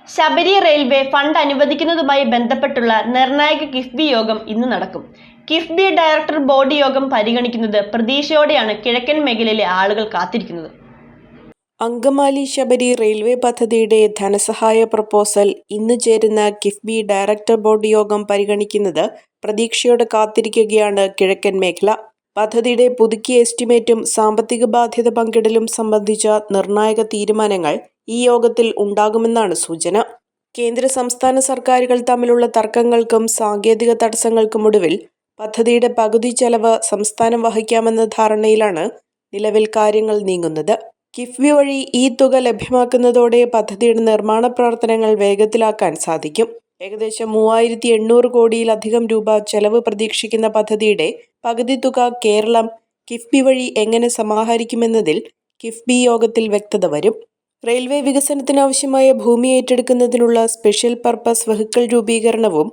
Sabari railway fund അനുവദിക്കുന്നതുമായി ബന്ധപ്പെട്ടുള്ള നിർണായക കിഫ്ബി യോഗം ഇന്ന് നടക്കും. കിഫ്ബി ഡയറക്ടർ ബോർഡ് യോഗം പരിഗണിക്കുന്നത് പ്രതീക്ഷയോടെയാണ് കിഴക്കൻ മേഖലയിലെ ആളുകൾ കാത്തിരിക്കുന്നത്. അങ്കമാലി ശബരി റെയിൽവേ പദ്ധതിയുടെ ധനസഹായ പ്രപ്പോസൽ ഇന്ന് ചേരുന്ന കിഫ്ബി ഡയറക്ടർ ബോർഡ് യോഗം പരിഗണിക്കുന്നത് പ്രതീക്ഷയോടെ കാത്തിരിക്കുകയാണ് കിഴക്കൻ മേഖല. പദ്ധതിയുടെ പുതുക്കിയ എസ്റ്റിമേറ്റും സാമ്പത്തിക ബാധ്യത പങ്കിടലും സംബന്ധിച്ച നിർണായക തീരുമാനങ്ങൾ ഈ യോഗത്തിൽ ഉണ്ടാകുമെന്നാണ് സൂചന. കേന്ദ്ര സംസ്ഥാന സർക്കാരുകൾ തമ്മിലുള്ള തർക്കങ്ങൾക്കും സാങ്കേതിക തടസ്സങ്ങൾക്കുമൊടുവിൽ പദ്ധതിയുടെ പകുതി ചെലവ് സംസ്ഥാനം വഹിക്കാമെന്ന ധാരണയിലാണ് നിലവിൽ കാര്യങ്ങൾ നീങ്ങുന്നത്. കിഫ്ബി വഴി ഈ തുക ലഭ്യമാക്കുന്നതോടെ പദ്ധതിയുടെ നിർമ്മാണ പ്രവർത്തനങ്ങൾ വേഗത്തിലാക്കാൻ സാധിക്കും. ഏകദേശം 3800 കോടിയിലധികം രൂപ ചെലവ് പ്രതീക്ഷിക്കുന്ന പദ്ധതിയുടെ പകുതി തുക കേരളം കിഫ്ബി വഴി എങ്ങനെ സമാഹരിക്കുമെന്നതിൽ കിഫ്ബി യോഗത്തിൽ വ്യക്തത വരും. റെയിൽവേ വികസനത്തിനാവശ്യമായ ഭൂമി ഏറ്റെടുക്കുന്നതിനുള്ള സ്പെഷ്യൽ പർപ്പസ് വെഹിക്കിൾ രൂപീകരണവും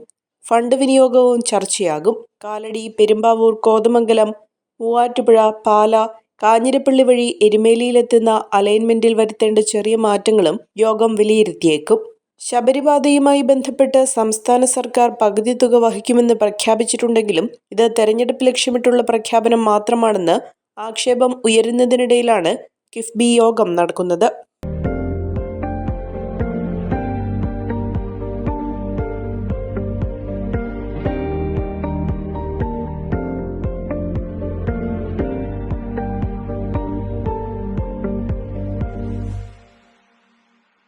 ഫണ്ട് വിനിയോഗവും ചർച്ചയാകും. കാലടി, പെരുമ്പാവൂർ, കോതമംഗലം, മൂവാറ്റുപുഴ, പാല, കാഞ്ഞിരപ്പള്ളി വഴി എരുമേലിയിലെത്തുന്ന അലൈൻമെന്റിൽ വരുത്തേണ്ട ചെറിയ മാറ്റങ്ങളും യോഗം വിലയിരുത്തിയേക്കും. ശബരിപാതയുമായി ബന്ധപ്പെട്ട് സംസ്ഥാന സർക്കാർ പകുതി തുക വഹിക്കുമെന്ന് പ്രഖ്യാപിച്ചിട്ടുണ്ടെങ്കിലും ഇത് തെരഞ്ഞെടുപ്പ് ലക്ഷ്യമിട്ടുള്ള പ്രഖ്യാപനം മാത്രമാണെന്ന് ആക്ഷേപം ഉയരുന്നതിനിടയിലാണ് കിഫ്ബി യോഗം നടക്കുന്നത്.